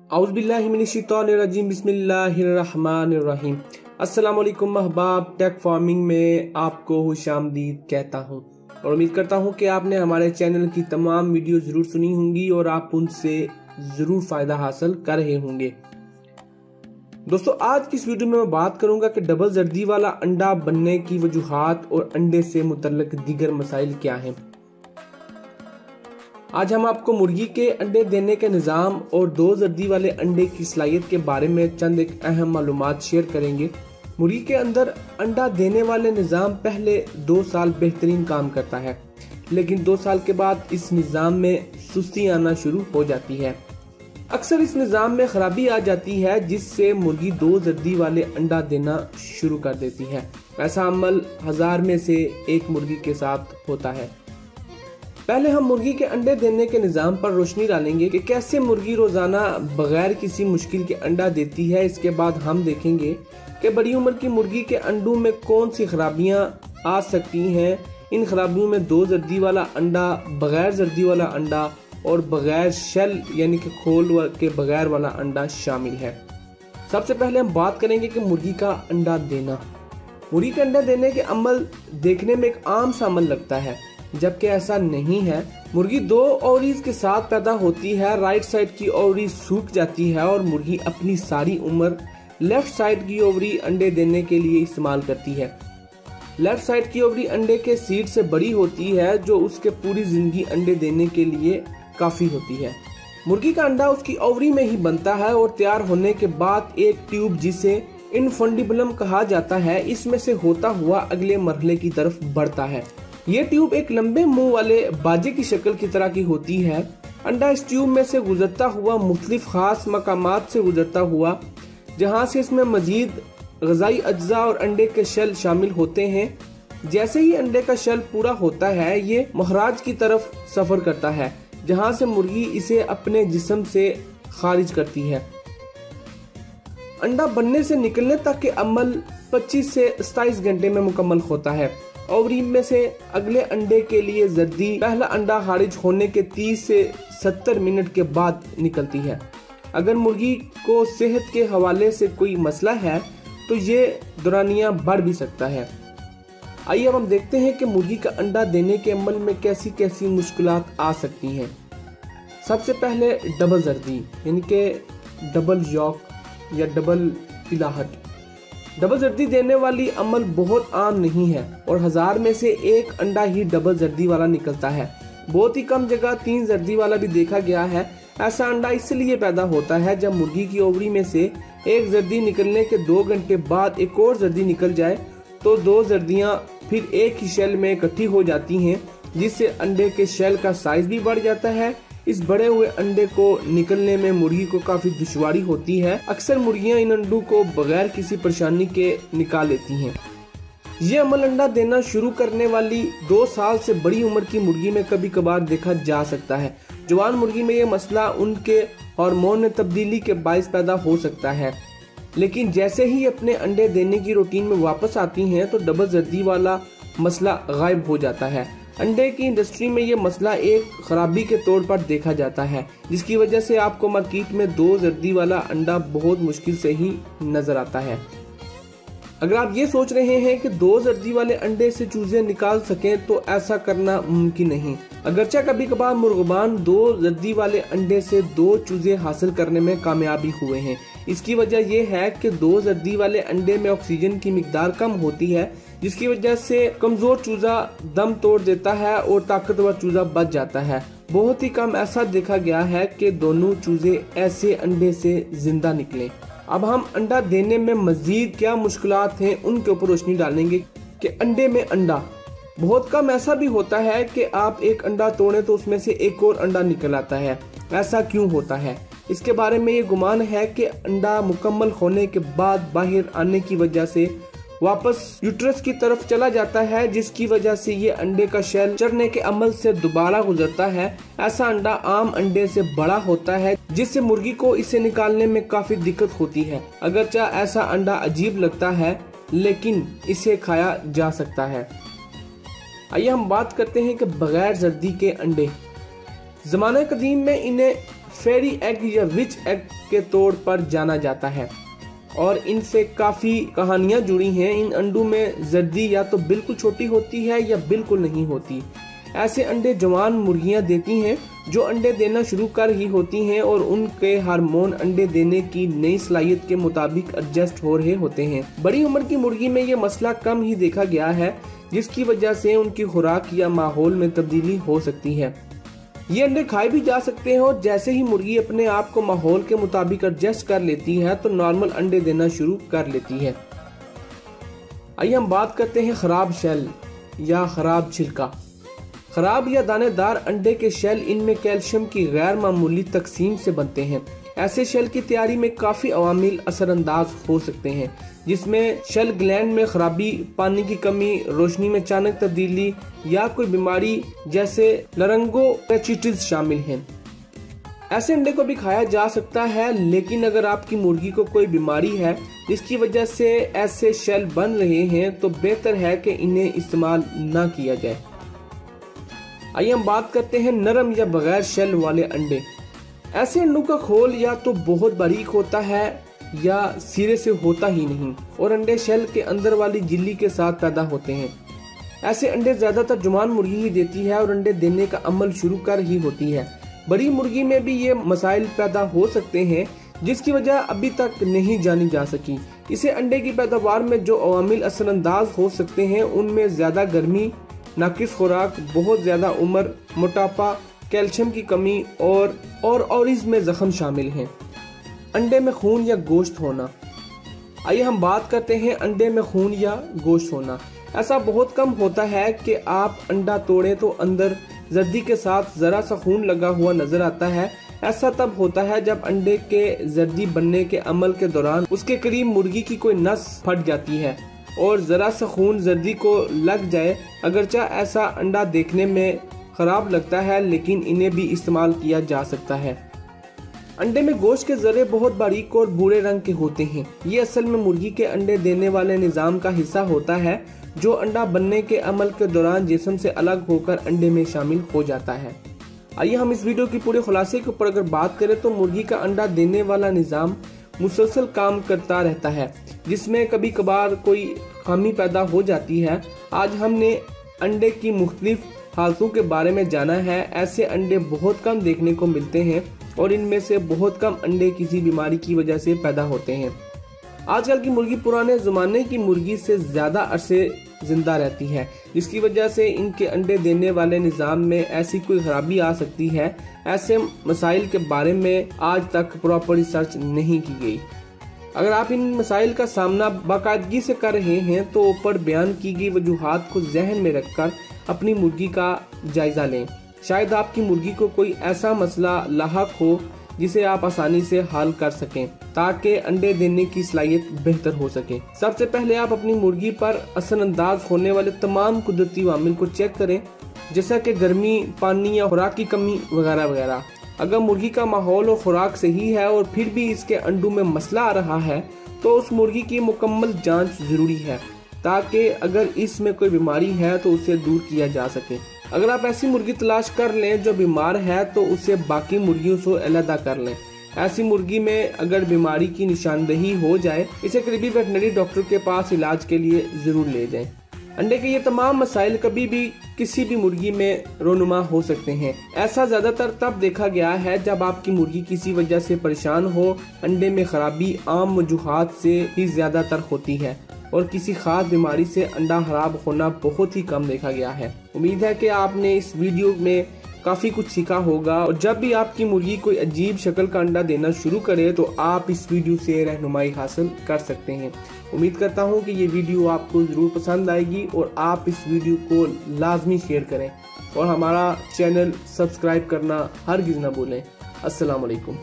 औज़ुबिल्लाहिमिनश्शैतानिर्रजीम बिस्मिल्लाहिर्रहमानिर्रहीम। अस्सलाम वालेकुम अहबाब, टेक फार्मिंग में आपको खुशामदीद कहता हूँ और उम्मीद करता हूँ कि आपने हमारे चैनल की तमाम वीडियो जरूर सुनी होंगी और आप उनसे जरूर फायदा हासिल कर रहे होंगे। दोस्तों, आज की इस वीडियो में मैं बात करूंगा कि डबल जर्दी वाला अंडा बनने की वजूहात और अंडे से मुतल्लिक दीगर मसाइल क्या हैं। आज हम आपको मुर्गी के अंडे देने के निज़ाम और दो जर्दी वाले अंडे की सलाहियत के बारे में चंद एक अहम मालूमात शेयर करेंगे। मुर्गी के अंदर अंडा देने वाले निज़ाम पहले 2 साल बेहतरीन काम करता है, लेकिन 2 साल के बाद इस निज़ाम में सुस्ती आना शुरू हो जाती है। अक्सर इस निज़ाम में खराबी आ जाती है जिससे मुर्गी 2 जर्दी वाले अंडा देना शुरू कर देती है। ऐसा अमल 1000 में से 1 मुर्गी के साथ होता है। पहले हम मुर्गी के अंडे देने के निज़ाम पर रोशनी डालेंगे कि कैसे मुर्गी रोजाना बगैर किसी मुश्किल के अंडा देती है। इसके बाद हम देखेंगे कि बड़ी उम्र की मुर्गी के अंडों में कौन सी खराबियां आ सकती हैं। इन खराबियों में 2 जर्दी वाला अंडा, बगैर जर्दी वाला अंडा और बगैर शेल यानी कि खोल के बगैर वाला अंडा शामिल है। सबसे पहले हम बात करेंगे कि मुर्गी का अंडा देना। मुर्गी के अंडा देने के अमल देखने में एक आम सा अमल लगता है, जबकि ऐसा नहीं है। मुर्गी 2 ओवरीज के साथ पैदा होती है। राइट साइड की ओवरी सूख जाती है और मुर्गी अपनी सारी उम्र लेफ्ट साइड की ओवरी अंडे देने के लिए इस्तेमाल करती है। लेफ्ट साइड की ओवरी अंडे के सीड से बड़ी होती है, जो उसके पूरी जिंदगी अंडे देने के लिए काफी होती है। मुर्गी का अंडा उसकी ओवरी में ही बनता है और तैयार होने के बाद एक ट्यूब जिसे इनफंडिबुलम कहा जाता है, इसमें से होता हुआ अगले मरहले की तरफ बढ़ता है। ये ट्यूब एक लंबे मुंह वाले बाजे की शक्ल की तरह की होती है। अंडा इस ट्यूब में से गुजरता हुआ मुख्तलिफ खास मकामात से गुजरता हुआ, जहां से इसमें मजीद ग़िज़ाई अज्जा और अंडे के शेल शामिल होते हैं। जैसे ही अंडे का शेल पूरा होता है, ये महराज की तरफ सफर करता है, जहां से मुर्गी इसे अपने जिस्म से खारिज करती है। अंडा बनने से निकलने तक के अमल 25 से 27 घंटे में मुकम्मल होता है। ओवरी में से अगले अंडे के लिए जर्दी पहला अंडा खारिज होने के 30 से 70 मिनट के बाद निकलती है। अगर मुर्गी को सेहत के हवाले से कोई मसला है तो ये दौरानिया बढ़ भी सकता है। आइए अब हम देखते हैं कि मुर्गी का अंडा देने के अमल में कैसी कैसी मुश्किलात आ सकती हैं। सबसे पहले डबल जर्दी यानी कि डबल यॉक या डबल पिलाहट। डबल जर्दी देने वाली अमल बहुत आम नहीं है और 1000 में से 1 अंडा ही डबल जर्दी वाला निकलता है। बहुत ही कम जगह 3 जर्दी वाला भी देखा गया है। ऐसा अंडा इसलिए पैदा होता है जब मुर्गी की ओवरी में से 1 जर्दी निकलने के 2 घंटे बाद एक और जर्दी निकल जाए तो 2 जर्दियां फिर एक ही शेल में इकट्ठी हो जाती हैं, जिससे अंडे के शेल का साइज भी बढ़ जाता है। इस बड़े हुए अंडे को निकलने में मुर्गी को काफी दुश्वारी होती है। अक्सर मुर्गियां इन अंडों को बगैर किसी परेशानी के निकाल लेती हैं। ये अमल अंडा देना शुरू करने वाली 2 साल से बड़ी उम्र की मुर्गी में कभी कभार देखा जा सकता है। जवान मुर्गी में ये मसला उनके हार्मोन में तब्दीली के बायस पैदा हो सकता है, लेकिन जैसे ही अपने अंडे देने की रूटीन में वापस आती हैं तो डबल जर्दी वाला मसला गायब हो जाता है। अंडे की इंडस्ट्री में ये मसला एक खराबी के तौर पर देखा जाता है, जिसकी वजह से आपको मार्केट में 2 जर्दी वाला अंडा बहुत मुश्किल से ही नजर आता है। अगर आप ये सोच रहे हैं कि 2 जर्दी वाले अंडे से चूजे निकाल सकें तो ऐसा करना मुमकिन नहीं। अगरचे कभी कभार मुर्गबान 2 जर्दी वाले अंडे से 2 चूजे हासिल करने में कामयाबी हुए हैं। इसकी वजह यह है कि 2 जर्दी वाले अंडे में ऑक्सीजन की मिकदार कम होती है, जिसकी वजह से कमजोर चूजा दम तोड़ देता है और ताकतवर चूजा बच जाता है। बहुत ही कम ऐसा देखा गया है कि दोनों चूजे ऐसे अंडे से जिंदा निकले। अब हम अंडा देने में मजीद क्या मुश्किलात हैं उनके ऊपर रोशनी डालेंगे कि अंडे में अंडा। बहुत कम ऐसा भी होता है कि आप एक अंडा तोड़ें तो उसमें से एक और अंडा निकल आता है। ऐसा क्यों होता है? इसके बारे में ये गुमान है कि अंडा मुकम्मल होने के बाद बाहर आने की वजह से वापस यूट्रस की तरफ चला जाता है, जिसकी वजह से ये अंडे का शेल चरने के अमल से दोबारा गुजरता है। ऐसा अंडा आम अंडे से बड़ा होता है, जिससे मुर्गी को इसे निकालने में काफी दिक्कत होती है। अगरचे ऐसा अंडा अजीब लगता है, लेकिन इसे खाया जा सकता है। आइए हम बात करते हैं कि बगैर जर्दी के अंडे। ज़माने कदीम में इन्हें फेरी एग या विच एग के तौर पर जाना जाता है और इनसे काफ़ी कहानियाँ जुड़ी हैं। इन अंडों में जर्दी या तो बिल्कुल छोटी होती है या बिल्कुल नहीं होती। ऐसे अंडे जवान मुर्गियां देती हैं जो अंडे देना शुरू कर रही होती हैं और उनके हार्मोन अंडे देने की नई सलाहियत के मुताबिक एडजस्ट हो रहे होते हैं। बड़ी उम्र की मुर्गी में ये मसला कम ही देखा गया है, जिसकी वजह से उनकी खुराक या माहौल में तब्दीली हो सकती है। ये अंडे खाए भी जा सकते हैं और जैसे ही मुर्गी अपने आप को माहौल के मुताबिक एडजस्ट कर लेती है तो नॉर्मल अंडे देना शुरू कर लेती है। आइए हम बात करते हैं खराब शेल या खराब छिलका। खराब या दानेदार अंडे के शेल, इनमें कैल्शियम की गैर मामूली तकसीम से बनते हैं। ऐसे शेल की तैयारी में काफ़ी अवामिल असरअंदाज हो सकते हैं, जिसमें शेल ग्लैंड में खराबी, पानी की कमी, रोशनी में अचानक तब्दीली या कोई बीमारी जैसे लरंगोपेचिटिस शामिल हैं। ऐसे अंडे को भी खाया जा सकता है, लेकिन अगर आपकी मुर्गी को कोई बीमारी है जिसकी वजह से ऐसे शेल बन रहे हैं तो बेहतर है कि इन्हें इस्तेमाल न किया जाए। आइए हम बात करते हैं नरम या बगैर शेल वाले अंडे। ऐसे अंडों का खोल या तो बहुत बारीक होता है या सिरे से होता ही नहीं और अंडे शेल के अंदर वाली झिल्ली के साथ पैदा होते हैं। ऐसे अंडे ज्यादातर जवान मुर्गी ही देती है और अंडे देने का अमल शुरू कर रही होती है। बड़ी मुर्गी में भी ये मसाइल पैदा हो सकते हैं, जिसकी वजह अभी तक नहीं जानी जा सकी। इसे अंडे की पैदावार में जो अवामिल असरअंदाज हो सकते हैं उनमें ज्यादा गर्मी, नाकिस खुराक, बहुत ज्यादा उम्र, मोटापा, कैल्शियम की कमी और इसमें जख्म शामिल हैं। अंडे में खून या गोश्त होना। आइए हम बात करते हैं अंडे में खून या गोश्त होना। ऐसा बहुत कम होता है कि आप अंडा तोड़े तो अंदर जर्दी के साथ जरा सा खून लगा हुआ नजर आता है। ऐसा तब होता है जब अंडे के जर्दी बनने के अमल के दौरान उसके करीब मुर्गी की कोई नस फट जाती है और जरा सा खून जर्दी को लग जाए। अगरचा ऐसा अंडा देखने में खराब लगता है, लेकिन इन्हें भी इस्तेमाल किया जा सकता है। अंडे में गोश्त के जर्रे बहुत बारीक और भूरे रंग के होते हैं। ये असल में मुर्गी के अंडे देने वाले निज़ाम का हिस्सा होता है, जो अंडा बनने के अमल के दौरान जिस्म से अलग होकर अंडे में शामिल हो जाता है। आइए हम इस वीडियो की पूरे खुलासे के ऊपर अगर बात करें तो मुर्गी का अंडा देने वाला निज़ाम मुसलसल काम करता रहता है, जिसमें कभी कभार कोई खामी पैदा हो जाती है। आज हमने अंडे की मुख्तलिफ हालतों के बारे में जाना है। ऐसे अंडे बहुत कम देखने को मिलते हैं और इनमें से बहुत कम अंडे किसी बीमारी की वजह से पैदा होते हैं। आजकल की मुर्गी पुराने ज़माने की मुर्गी से ज़्यादा अरसे जिंदा रहती है, जिसकी वजह से इनके अंडे देने वाले निज़ाम में ऐसी कोई खराबी आ सकती है। ऐसे मसाइल के बारे में आज तक प्रॉपर रिसर्च नहीं की गई। अगर आप इन मसाइल का सामना बाकायदगी से कर रहे हैं तो ऊपर बयान की गई वजूहात को जहन में रखकर अपनी मुर्गी का जायजा लें। शायद आपकी मुर्गी को कोई ऐसा मसला लाहक हो जिसे आप आसानी से हल कर सकें, ताकि अंडे देने की सलाहियत बेहतर हो सके। सबसे पहले आप अपनी मुर्गी पर असरअंदाज होने वाले तमाम कुदरती अवामिल को चेक करें, जैसा कि गर्मी, पानी या खुराक की कमी वगैरह वगैरह। अगर मुर्गी का माहौल और खुराक सही है और फिर भी इसके अंडों में मसला आ रहा है तो उस मुर्गी की मुकम्मल जांच जरूरी है, ताकि अगर इसमें कोई बीमारी है तो उसे दूर किया जा सके। अगर आप ऐसी मुर्गी तलाश कर लें जो बीमार है तो उसे बाकी मुर्गियों से अलग कर लें। ऐसी मुर्गी में अगर बीमारी की निशानदेही हो जाए, इसे करीबी वेटनरी डॉक्टर के पास इलाज के लिए जरूर ले जाएं। अंडे के ये तमाम मसाइल कभी भी किसी भी मुर्गी में रोनुमा हो सकते हैं। ऐसा ज्यादातर तब देखा गया है जब आपकी मुर्गी किसी वजह से परेशान हो। अंडे में खराबी आम वजूहात से ही ज्यादातर होती है और किसी खास बीमारी से अंडा खराब होना बहुत ही कम देखा गया है। उम्मीद है कि आपने इस वीडियो में काफ़ी कुछ सीखा होगा और जब भी आपकी मुर्गी कोई अजीब शक्ल का अंडा देना शुरू करे तो आप इस वीडियो से रहनुमाई हासिल कर सकते हैं। उम्मीद करता हूं कि ये वीडियो आपको ज़रूर पसंद आएगी और आप इस वीडियो को लाजमी शेयर करें और हमारा चैनल सब्सक्राइब करना हरगिज़ ना भूलें। अस्सलाम वालेकुम।